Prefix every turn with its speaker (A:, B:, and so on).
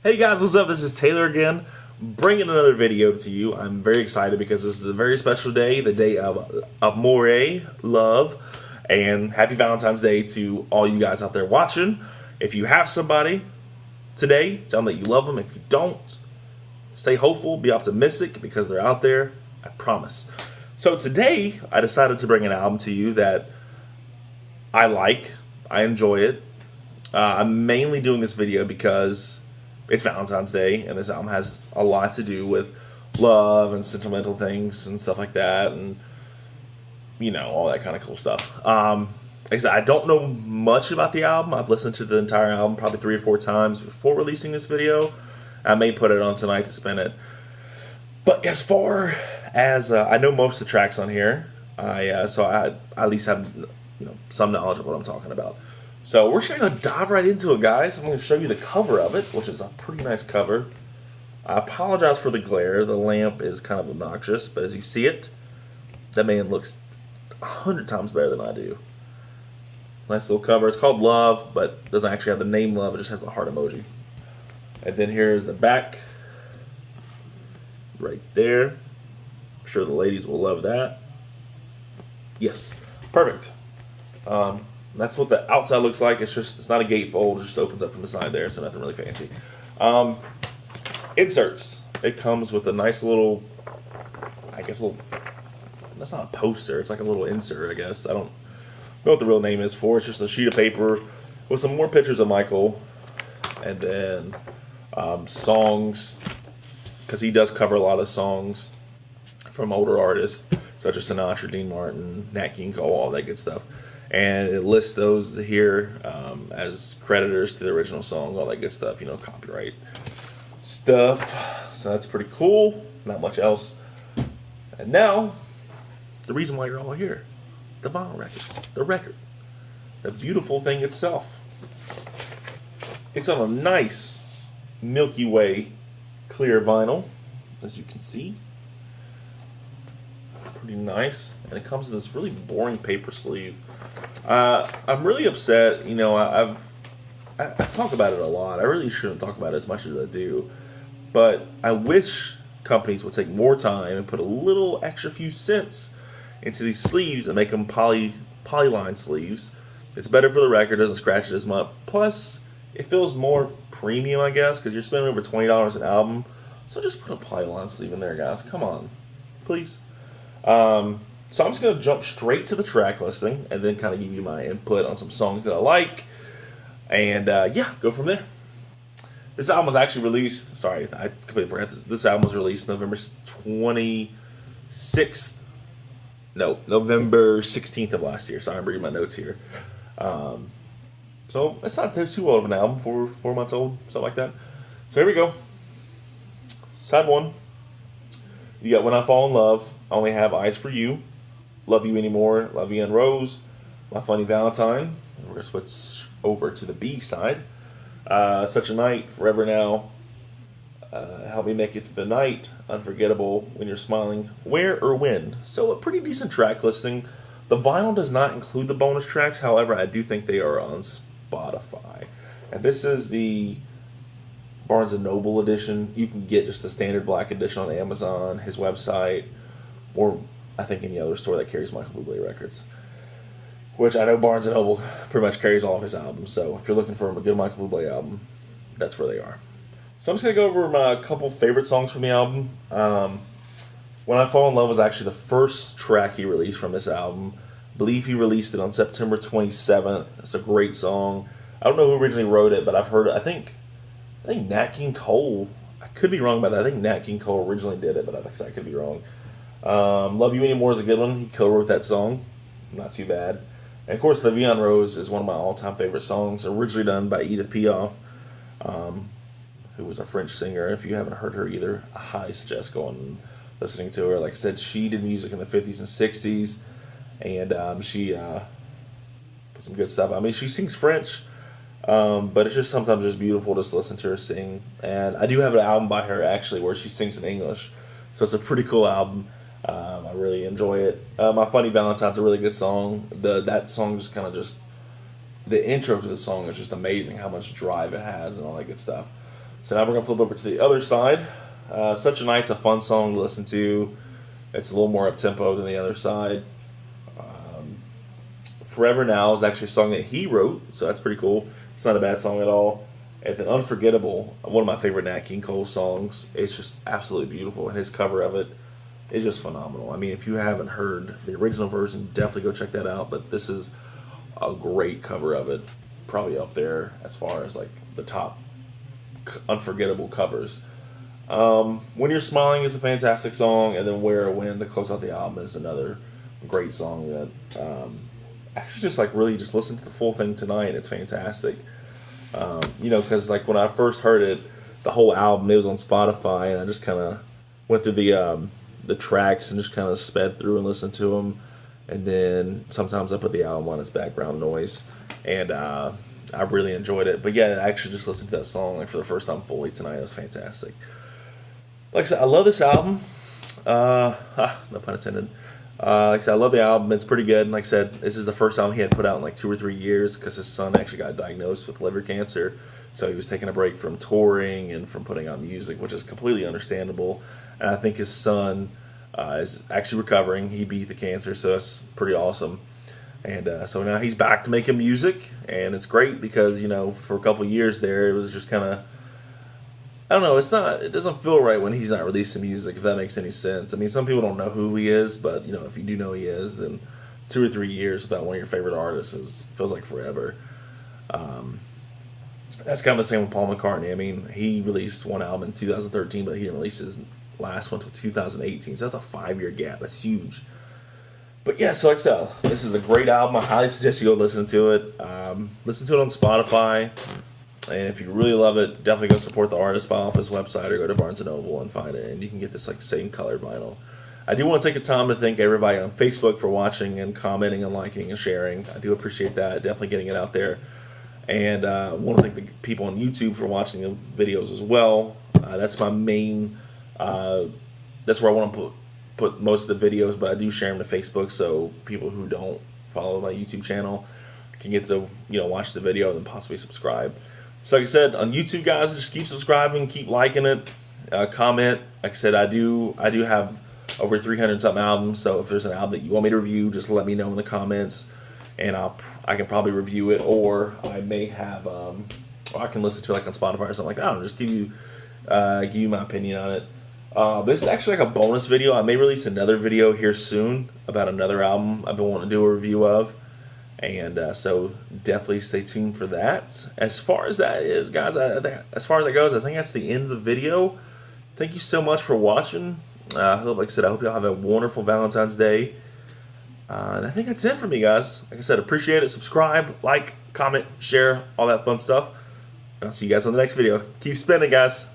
A: Hey guys, what's up? This is Taylor again, bringing another video to you. I'm very excited because this is a very special day, the day of Amore, love, and happy Valentine's Day to all you guys out there watching. If you have somebody today, tell them that you love them. If you don't, stay hopeful, be optimistic because they're out there, I promise. So today, I decided to bring an album to you that I like, I enjoy it. I'm mainly doing this video because it's Valentine's Day, and this album has a lot to do with love and sentimental things and stuff like that, and all that kind of cool stuff. Like I said, I don't know much about the album. I've listened to the entire album probably 3 or 4 times before releasing this video. I may put it on tonight to spin it. But as far as I know most of the tracks on here, so I at least have some knowledge of what I'm talking about. So we're just going to dive right into it, guys. I'm going to show you the cover of it, which is a pretty nice cover. I apologize for the glare. The lamp is kind of obnoxious, but as you see it, that man looks 100 times better than I do. Nice little cover. It's called Love, but doesn't actually have the name Love. It just has the heart emoji. And then here's the back. Right there. I'm sure the ladies will love that. Yes. Perfect. That's what the outside looks like. It's not a gatefold. It just opens up from the side there, so nothing really fancy. Inserts. It comes with a nice little, that's not a poster. It's like a little insert, I guess. I don't know what the real name is for. It's just a sheet of paper with some more pictures of Michael, and then songs, because he does cover a lot of songs from older artists such as Sinatra, Dean Martin, Nat King Cole, all that good stuff. And it lists those here as creditors to the original song, all that good stuff, copyright stuff. So that's pretty cool. Not much else. And now, the reason why you're all here. The vinyl record. The record. The beautiful thing itself. It's on a nice Milky Way clear vinyl, as you can see. Pretty nice. And it comes in this really boring paper sleeve. I'm really upset. I talk about it a lot. I really shouldn't talk about it as much as I do, but I wish companies would take more time and put a little extra few cents into these sleeves and make them polyline sleeves. It's better for the record, doesn't scratch it as much. Plus, it feels more premium, I guess, because you're spending over $20 an album. So just put a polyline sleeve in there, guys. Come on, please. So I'm just going to jump straight to the track listing and then kind of give you my input on some songs that I like. And go from there. This album was actually released, sorry, I completely forgot this. This album was released November 26th. No, November 16th of last year. Sorry, I'm reading my notes here. So it's not too old of an album, 4 months old, something like that. So here we go. Side 1. You got When I Fall in Love, I Only Have Eyes for You. Love You Anymore, La Vie en Rose, My Funny Valentine. And we're going to switch over to the B side. Such a Night, Forever Now, Help Me Make It Through the Night, Unforgettable, When You're Smiling, Where or When. So a pretty decent track listing. The vinyl does not include the bonus tracks, however, I do think they are on Spotify. And this is the Barnes & Noble edition. You can get just the standard black edition on Amazon, his website, or I think any other store that carries Michael Buble records. Which I know Barnes & Noble pretty much carries all of his albums. So if you're looking for a good Michael Buble album, that's where they are. So I'm just going to go over my couple favorite songs from the album. When I Fall in Love was actually the first track he released from this album. I believe he released it on September 27th. It's a great song. I don't know who originally wrote it, but I've heard it. I think Nat King Cole. I could be wrong about that. I think Nat King Cole originally did it, but I could be wrong. Love You Anymore is a good one. He co-wrote that song. Not too bad. And of course, La Vie en Rose is one of my all-time favorite songs, originally done by Edith Piaf, who was a French singer. If you haven't heard her either, I highly suggest going and listening to her. Like I said, she did music in the 50s and 60s, and she put some good stuff. I mean, she sings French, but it's just sometimes just beautiful just to listen to her sing. And I do have an album by her, actually, where she sings in English, so it's a pretty cool album. I really enjoy it. My Funny Valentine's a really good song. That song just kind of the intro to the song is just amazing, how much drive it has and all that good stuff. So now we're going to flip over to the other side. Such a Night's a fun song to listen to. It's a little more up-tempo than the other side. Forever Now is actually a song that he wrote, so that's pretty cool. It's not a bad song at all. And then Unforgettable, one of my favorite Nat King Cole songs. It's just absolutely beautiful, and his cover of it is just phenomenal. I mean, if you haven't heard the original version, definitely go check that out. But this is a great cover of it, probably up there as far as like the top unforgettable covers. When You're Smiling is a fantastic song, and then Where or When to close out the album is another great song that actually just like really just listen to the full thing tonight. It's fantastic. Because like when I first heard it, the whole album, it was on Spotify, and I just kind of went through the tracks and just kind of sped through and listened to them. And then sometimes I put the album on as background noise, and I really enjoyed it. But yeah, I actually just listened to that song like for the first time fully tonight. It was fantastic. Like I said, I love this album. No pun intended. Like I said, I love the album. It's pretty good. And like I said, this is the first album he had put out in like 2 or 3 years because his son actually got diagnosed with liver cancer. So he was taking a break from touring and from putting out music, which is completely understandable. And I think his son is actually recovering. He beat the cancer, so that's pretty awesome. And so now he's back to making music, and it's great because, for a couple of years there, it was just kind of, I don't know, it doesn't feel right when he's not releasing music, if that makes any sense. I mean, some people don't know who he is, but, if you do know who he is, then 2 or 3 years without one of your favorite artists feels like forever. That's kind of the same with Paul McCartney. I mean, he released one album in 2013, but he didn't release his last one until 2018, so that's a 5-year gap. That's huge. But yeah, so like I said, this is a great album. I highly suggest you go listen to it. Listen to it on Spotify. And if you really love it, definitely go support the artist by off his website or go to Barnes & Noble and find it. And you can get this like same colored vinyl. I do want to take the time to thank everybody on Facebook for watching and commenting and liking and sharing. I do appreciate that. Definitely getting it out there. And I want to thank the people on YouTube for watching the videos as well. That's my main, that's where I want to put most of the videos, but I do share them to Facebook so people who don't follow my YouTube channel can get to, watch the video and then possibly subscribe. So like I said, on YouTube, guys, just keep subscribing, keep liking it, comment. Like I said, I do have over 300 something albums, so if there's an album that you want me to review, just let me know in the comments, and I can probably review it, or I may have, or I can listen to it like on Spotify or something like that. I'll just give you my opinion on it. This is actually like a bonus video. I may release another video here soon about another album I've been wanting to do a review of. And so definitely stay tuned for that. As far as that is, guys, as far as that goes, I think that's the end of the video. Thank you so much for watching. Like I said, I hope y'all have a wonderful Valentine's Day. And I think that's it for me, guys. Like I said, appreciate it. Subscribe, like, comment, share, all that fun stuff. And I'll see you guys on the next video. Keep spinning, guys.